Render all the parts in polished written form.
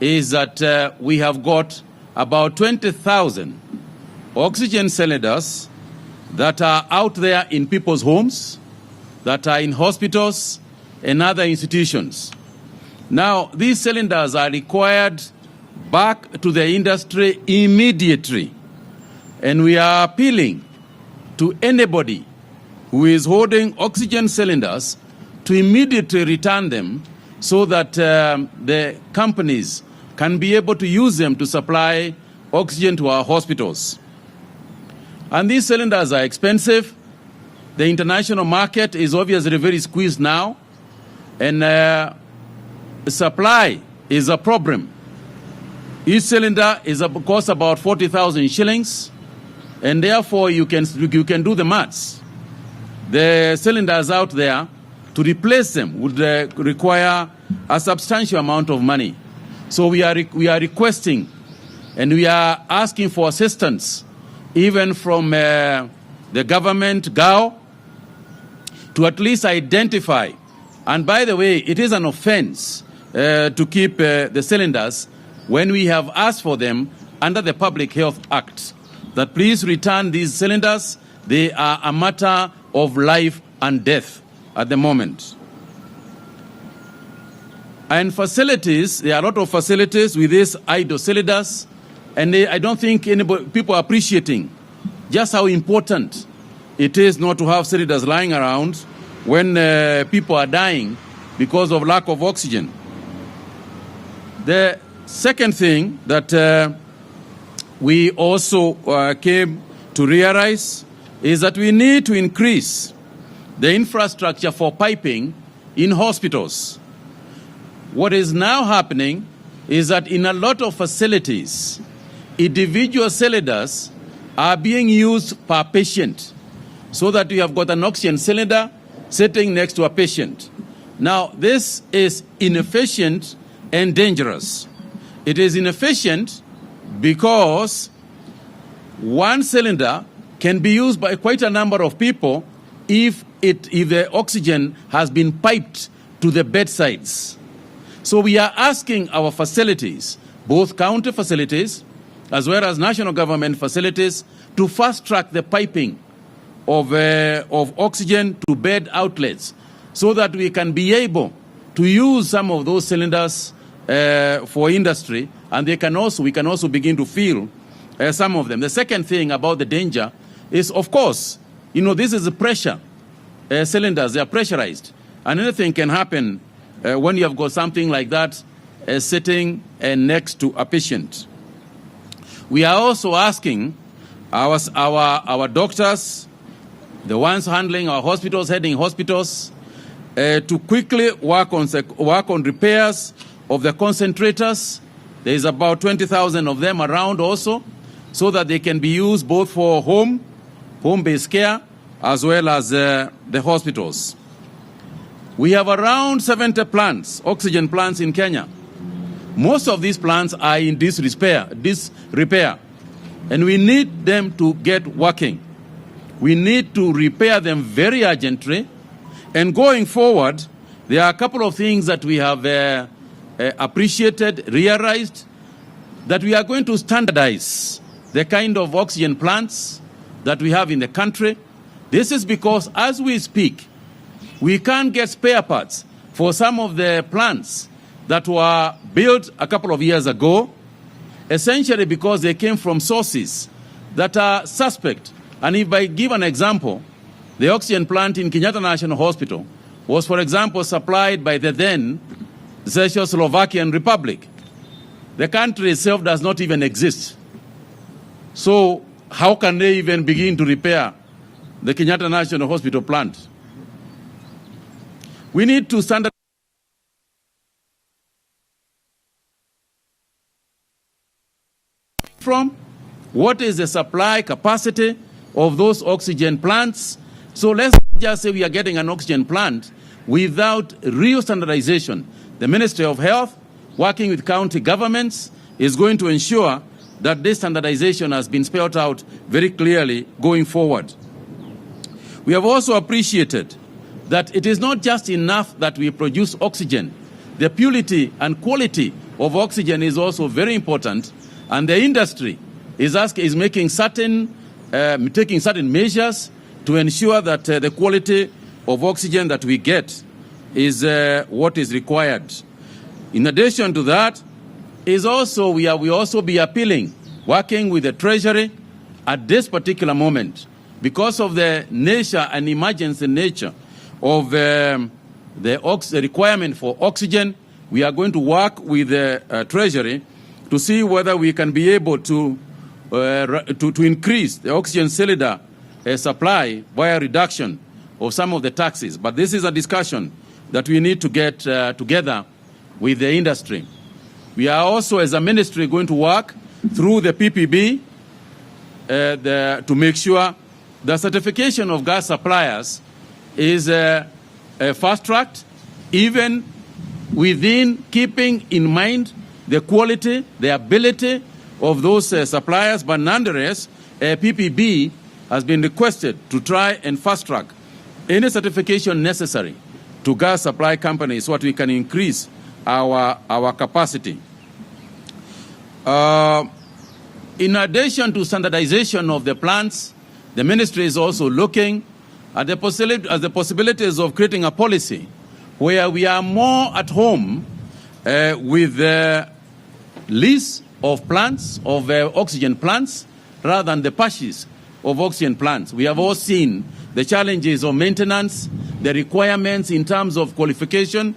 is that we have got about 20,000 oxygen cylinders that are out there in people's homes, that are in hospitals and other institutions. Now, these cylinders are required back to the industry immediately, and we are appealing to anybody who is holding oxygen cylinders to immediately return them so that the companies can be able to use them to supply oxygen to our hospitals. And these cylinders are expensive. The international market is obviously very squeezed now, and supply is a problem. Each cylinder costs about 40,000 shillings, and therefore you can do the maths. The cylinders out there, to replace them would require a substantial amount of money. So we are requesting and we are asking for assistance, even from the government, GAO, to at least identify. And by the way, it is an offense to keep the cylinders when we have asked for them under the Public Health Act, that please return these cylinders. They are a matter of life and death at the moment. And facilities, there are a lot of facilities with these idle cylinders, and I don't think people are appreciating just how important it is not to have cylinders lying around when people are dying because of lack of oxygen. The second thing that we also came to realize is that we need to increase the infrastructure for piping in hospitals. What is now happening is that in a lot of facilities, individual cylinders are being used per patient, so that you have got an oxygen cylinder sitting next to a patient. Now, this is inefficient and dangerous. It is inefficient because one cylinder can be used by quite a number of people if the oxygen has been piped to the bedsides. So we are asking our facilities, both county facilities as well as national government facilities, to fast-track the piping of oxygen to bed outlets so that we can be able to use some of those cylinders for industry, and we can also begin to fill some of them. The second thing about the danger is, of course, this is the pressure. Cylinders, they are pressurized, and anything can happen when you have got something like that sitting next to a patient. We are also asking our doctors, the ones handling our hospitals, heading hospitals, to quickly work on repairs of the concentrators. There is about 20,000 of them around also, so that they can be used both for home-based care as well as the hospitals. We have around 70 plants, oxygen plants in Kenya. Most of these plants are in disrepair, and we need them to get working. We need to repair them very urgently, and going forward, there are a couple of things that we have appreciated, realized, that we are going to standardize the kind of oxygen plants that we have in the country. This is because, as we speak, we can't get spare parts for some of the plants that were built a couple of years ago, essentially because they came from sources that are suspect. And if I give an example, the oxygen plant in Kenyatta National Hospital was, for example, supplied by the then Czechoslovakian Republic. The country itself does not even exist. So how can they even begin to repair the Kenyatta National Hospital plant? We need to standardize from what is the supply capacity of those oxygen plants. So let's not just say we are getting an oxygen plant without real standardization. The Ministry of Health, working with county governments, is going to ensure that this standardization has been spelled out very clearly going forward. We have also appreciated that it is not just enough that we produce oxygen. The purity and quality of oxygen is also very important, and the industry is taking certain measures to ensure that the quality of oxygen that we get is what is required. In addition to that, we also be appealing, working with the Treasury at this particular moment, because of the nature and emergency nature of the requirement for oxygen. We are going to work with the Treasury to see whether we can be able to increase the oxygen cylinder supply by a reduction of some of the taxes. But this is a discussion that we need to get together with the industry. We are also, as a ministry, going to work through the PPB to make sure the certification of gas suppliers is fast-tracked, even within keeping in mind the quality, the ability of those suppliers. But nonetheless, PPB has been requested to try and fast-track any certification necessary to gas supply companies so that we can increase our capacity. In addition to standardization of the plants, the ministry is also looking at the possibilities of creating a policy where we are more at home with the lease of plants, of oxygen plants, rather than the purchase of oxygen plants. We have all seen the challenges of maintenance, the requirements in terms of qualification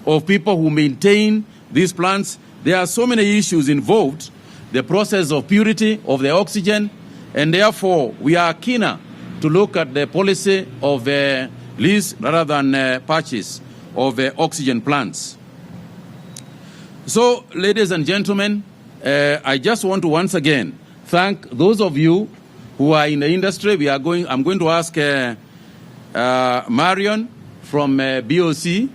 of people who maintain these plants. There are so many issues involved, the process of purity of the oxygen, and therefore we are keener to look at the policy of lease rather than purchase of oxygen plants. So, ladies and gentlemen, I just want to once again thank those of you who are in the industry. I'm going to ask Marion from BOC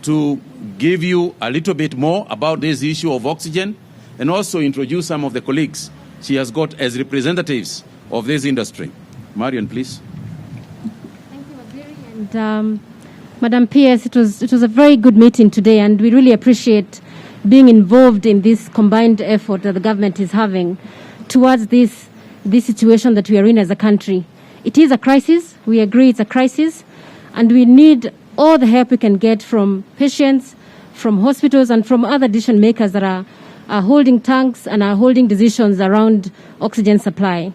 to give you a little bit more about this issue of oxygen, and also introduce some of the colleagues she has got as representatives of this industry. Marion, please. Thank you, Waziri. And Madam PS, it was a very good meeting today, and we really appreciate being involved in this combined effort that the government is having towards this situation that we are in as a country. It is a crisis. We agree it's a crisis, and we need all the help we can get from patients, from hospitals, and from other decision makers that are holding tanks and are holding decisions around oxygen supply.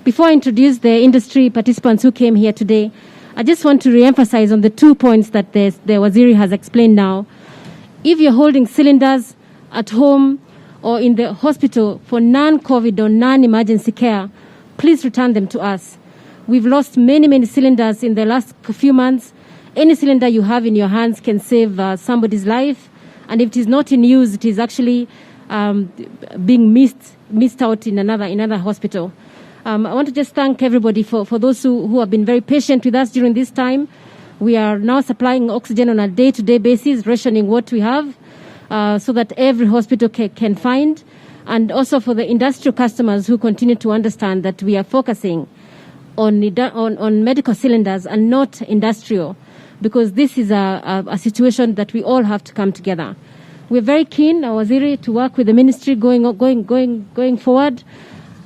Before I introduce the industry participants who came here today, I just want to re-emphasize on the 2 points that the Waziri has explained now. If you're holding cylinders at home or in the hospital for non-COVID or non-emergency care, please return them to us. We've lost many cylinders in the last few months. Any cylinder you have in your hands can save somebody's life, and if it is not in use, it is actually being missed out in another hospital. I want to just thank everybody for those who have been very patient with us during this time. We are now supplying oxygen on a day-to-day basis, rationing what we have, so that every hospital can find, and also for the industrial customers who continue to understand that we are focusing on medical cylinders and not industrial, because this is a situation that we all have to come together. We're very keen, Waziri, to work with the ministry going forward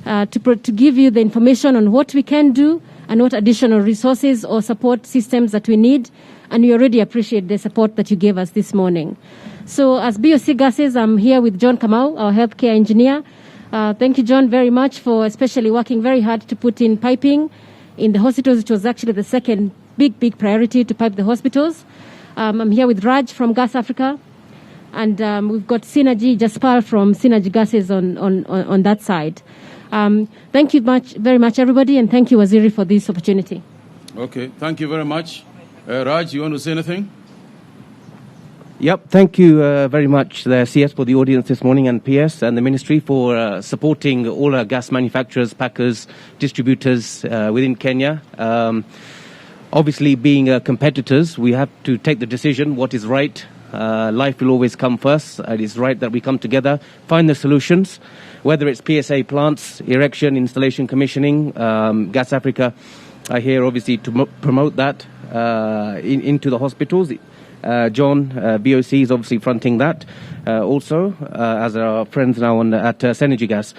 to give you the information on what we can do and what additional resources or support systems that we need. And we already appreciate the support that you gave us this morning. So as BOC Gases, I'm here with John Kamau, our healthcare engineer. Thank you, John, very much for especially working very hard to put in piping in the hospitals, which was actually the second big priority, to pipe the hospitals. I'm here with Raj from Gas Africa. And we've got Synergy Jaspal from Synergy Gases on that side. Thank you very much, everybody, and thank you, Waziri, for this opportunity. Okay, thank you very much. Raj, you want to say anything? Yep, thank you very much, the CS, for the audience this morning, and PS and the Ministry for supporting all our gas manufacturers, packers, distributors within Kenya. Obviously, being competitors, we have to take the decision what is right. Life will always come first. It is right that we come together, find the solutions, whether it's PSA plants, erection, installation, commissioning. Gas Africa are here obviously to promote that into the hospitals. John, BOC is obviously fronting that also, as our friends now at Synergy Gas.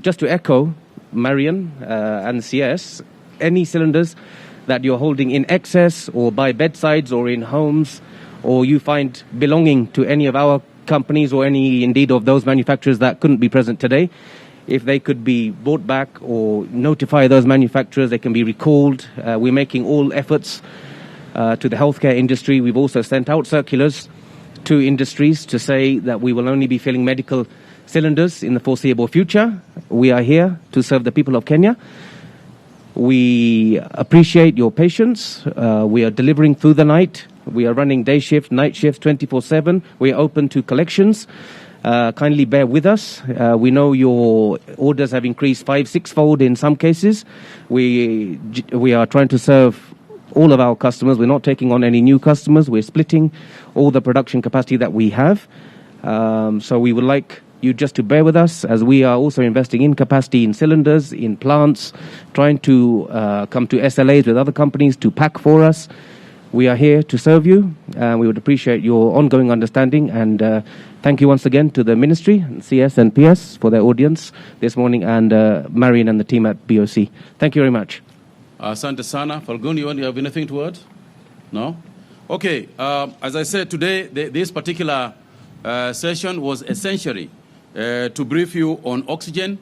Just to echo Marion and CS, any cylinders that you're holding in excess or by bedsides or in homes, or you find belonging to any of our companies or any indeed of those manufacturers that couldn't be present today, if they could be bought back or notify those manufacturers, they can be recalled. We're making all efforts to the healthcare industry. We've also sent out circulars to industries to say that we will only be filling medical cylinders in the foreseeable future. We are here to serve the people of Kenya. We appreciate your patience. We are delivering through the night. We are running day shift, night shift, 24/7. We are open to collections. Kindly bear with us. We know your orders have increased 5-6-fold in some cases. We are trying to serve all of our customers. We're not taking on any new customers. We're splitting all the production capacity that we have. So we would like you just to bear with us, as we are also investing in capacity in cylinders, in plants, trying to come to SLAs with other companies to pack for us. We are here to serve you, and we would appreciate your ongoing understanding. And thank you once again to the Ministry, CS and PS, for their audience this morning, and Marion and the team at BOC. Thank you very much. Asante sana. Falgun, you have anything to add? No? Okay. As I said today, this particular session was essentially to brief you on oxygen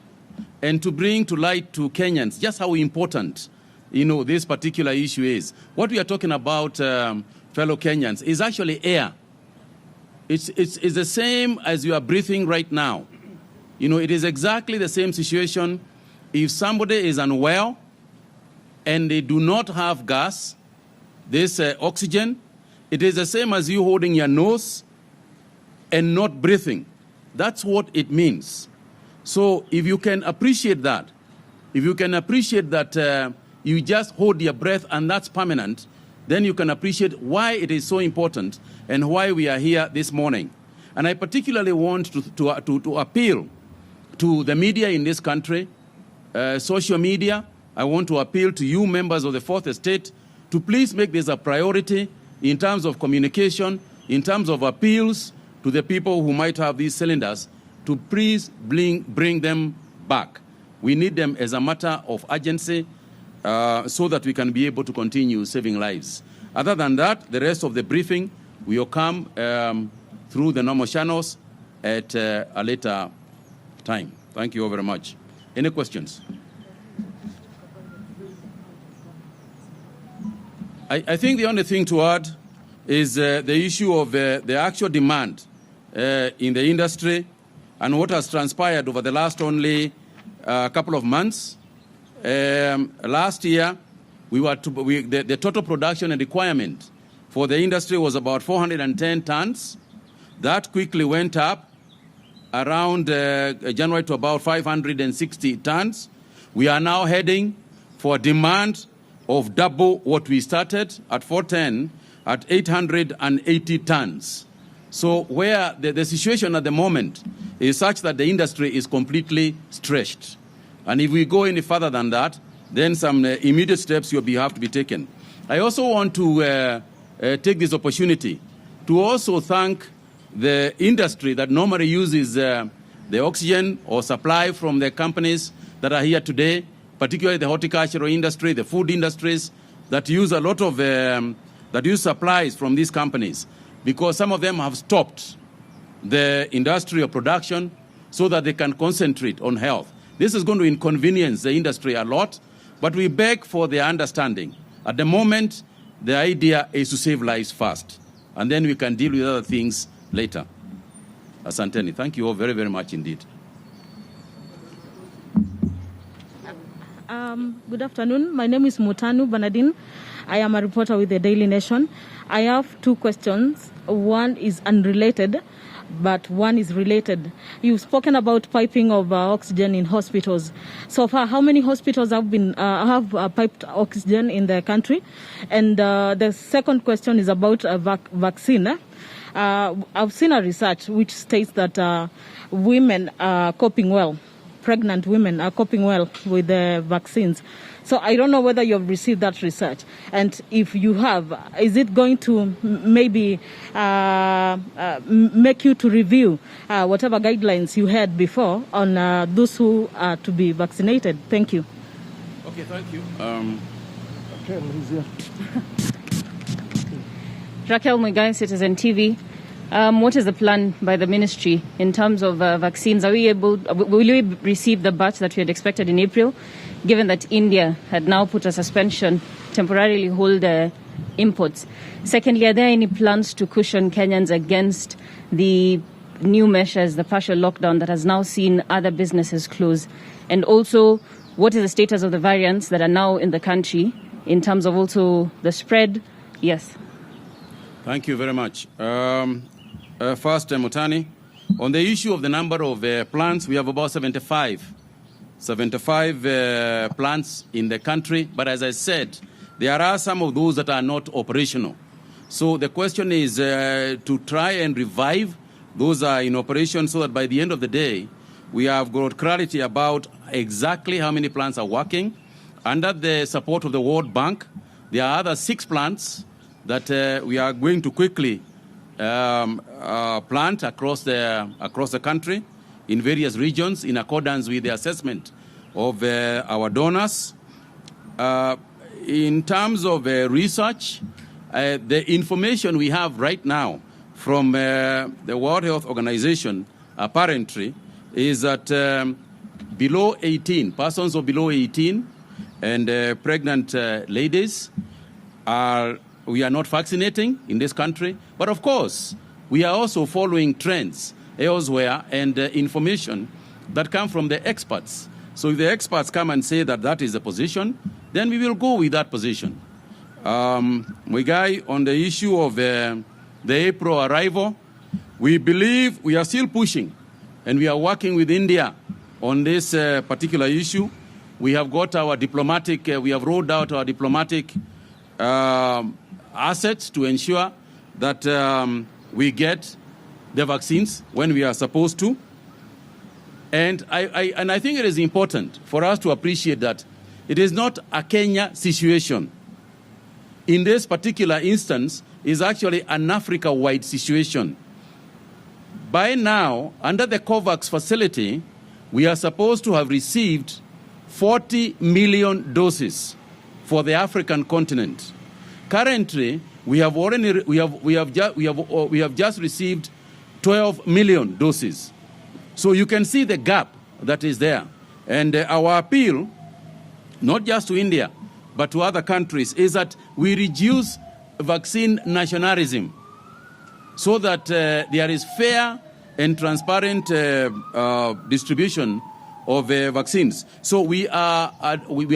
and to bring to light to Kenyans just how important this particular issue is. What we are talking about, fellow Kenyans, is actually air. It's the same as you are breathing right now. It is exactly the same situation. If somebody is unwell and they do not have gas, this oxygen, it is the same as you holding your nose and not breathing. That's what it means. So if you can appreciate that, you just hold your breath and that's permanent, then you can appreciate why it is so important and why we are here this morning. And I particularly want to appeal to the media in this country, social media. I want to appeal to you, members of the Fourth Estate, to please make this a priority in terms of communication, in terms of appeals to the people who might have these cylinders, to please bring them back. We need them as a matter of urgency, so that we can be able to continue saving lives. Other than that, the rest of the briefing will come through the normal channels at a later time. Thank you all very much. Any questions? I think the only thing to add is the issue of the actual demand in the industry and what has transpired over the last only couple of months. Last year, the total production and requirement for the industry was about 410 tons. That quickly went up around January to about 560 tons. We are now heading for a demand of double what we started at 410 at 880 tons. So where the situation at the moment is such that the industry is completely stretched. And if we go any further than that, then some immediate steps will have to be taken. I also want to take this opportunity to also thank the industry that normally uses the oxygen or supply from the companies that are here today, particularly the horticultural industry, the food industries, that use a lot of, that use supplies from these companies, because some of them have stopped the industrial production so that they can concentrate on health. This is going to inconvenience the industry a lot, but we beg for their understanding. At the moment, the idea is to save lives first, and then we can deal with other things later. Asanteni. Thank you all very, very much indeed. Good afternoon. My name is Mutanu Banadin. I am a reporter with the Daily Nation. I have two questions. One is unrelated, but one is related. You've spoken about piping of oxygen in hospitals. So far, how many hospitals have piped oxygen in the country? And the second question is about a vaccine. I've seen a research which states that women are coping well pregnant women are coping well with the vaccines. So I don't know whether you have received that research. And if you have, is it going to maybe make you to review whatever guidelines you had before on those who are to be vaccinated? Thank you. Okay, thank you. Raquel Muigai, Citizen TV. What is the plan by the ministry in terms of vaccines? Will we receive the batch that we had expected in April, given that India had now put a suspension, temporarily hold imports? Secondly, are there any plans to cushion Kenyans against the new measures, the partial lockdown that has now seen other businesses close? And also, what is the status of the variants that are now in the country in terms of also the spread? Yes. Thank you very much. First, Mutahi, on the issue of the number of plants, we have about 75 plants in the country. But as I said, there are some of those that are not operational. So the question is to try and revive those are in operation so that by the end of the day, we have got clarity about exactly how many plants are working. Under the support of the World Bank, there are other 6 plants that we are going to quickly plant across the country in various regions in accordance with the assessment of our donors. In terms of research, the information we have right now from the World Health Organization apparently is that below 18, persons of below 18 and pregnant ladies we are not vaccinating in this country. But of course, we are also following trends elsewhere and information that come from the experts. So if the experts come and say that that is the position, then we will go with that position. Muigai, on the issue of the April arrival, we believe we are still pushing and we are working with India on this particular issue. We have got our diplomatic, we have rolled out our diplomatic assets to ensure that we get the vaccines when we are supposed to. And I think it is important for us to appreciate that it is not a Kenya situation. In this particular instance, is actually an Africa-wide situation. By now, under the COVAX facility, we are supposed to have received 40 million doses for the African continent. Currently, we have just received 12 million doses. So you can see the gap that is there. And our appeal, not just to India, but to other countries, is that we reduce vaccine nationalism so that there is fair and transparent distribution of vaccines. So we are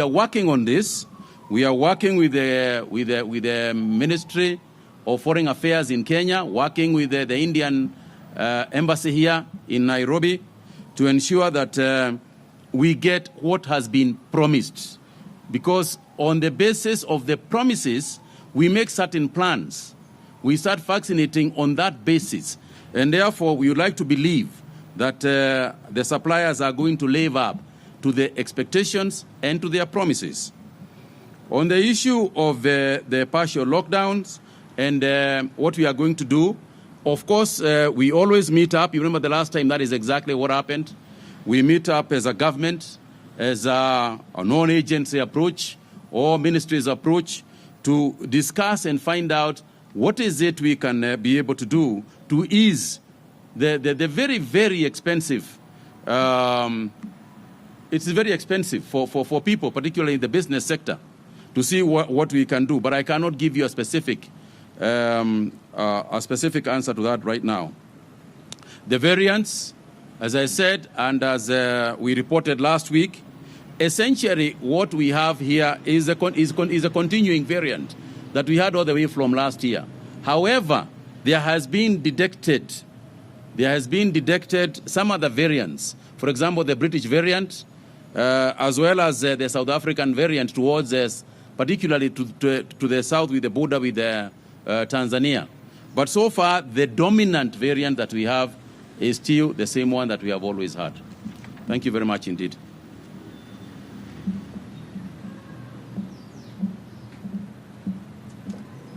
working on this. We are working with the Ministry of Foreign Affairs in Kenya, working with the Indian embassy here in Nairobi to ensure that we get what has been promised. Because on the basis of the promises, we make certain plans. We start vaccinating on that basis. And therefore, we would like to believe that the suppliers are going to live up to the expectations and to their promises. On the issue of the partial lockdowns and what we are going to do, of course, we always meet up. You remember the last time, that is exactly what happened. We meet up as a government, as a non-agency approach or ministry's approach to discuss and find out what is it we can be able to do to ease the very, very expensive. It's very expensive for people, particularly in the business sector, to see what we can do. But I cannot give you a specific answer to that right now. The variants, as I said, and as we reported last week, essentially what we have here is a continuing variant that we had all the way from last year. However, there has been detected some other variants. For example, the British variant, as well as the South African variant towards us, particularly to the south with the border with Tanzania. But so far, the dominant variant that we have is still the same one that we have always had. Thank you very much indeed.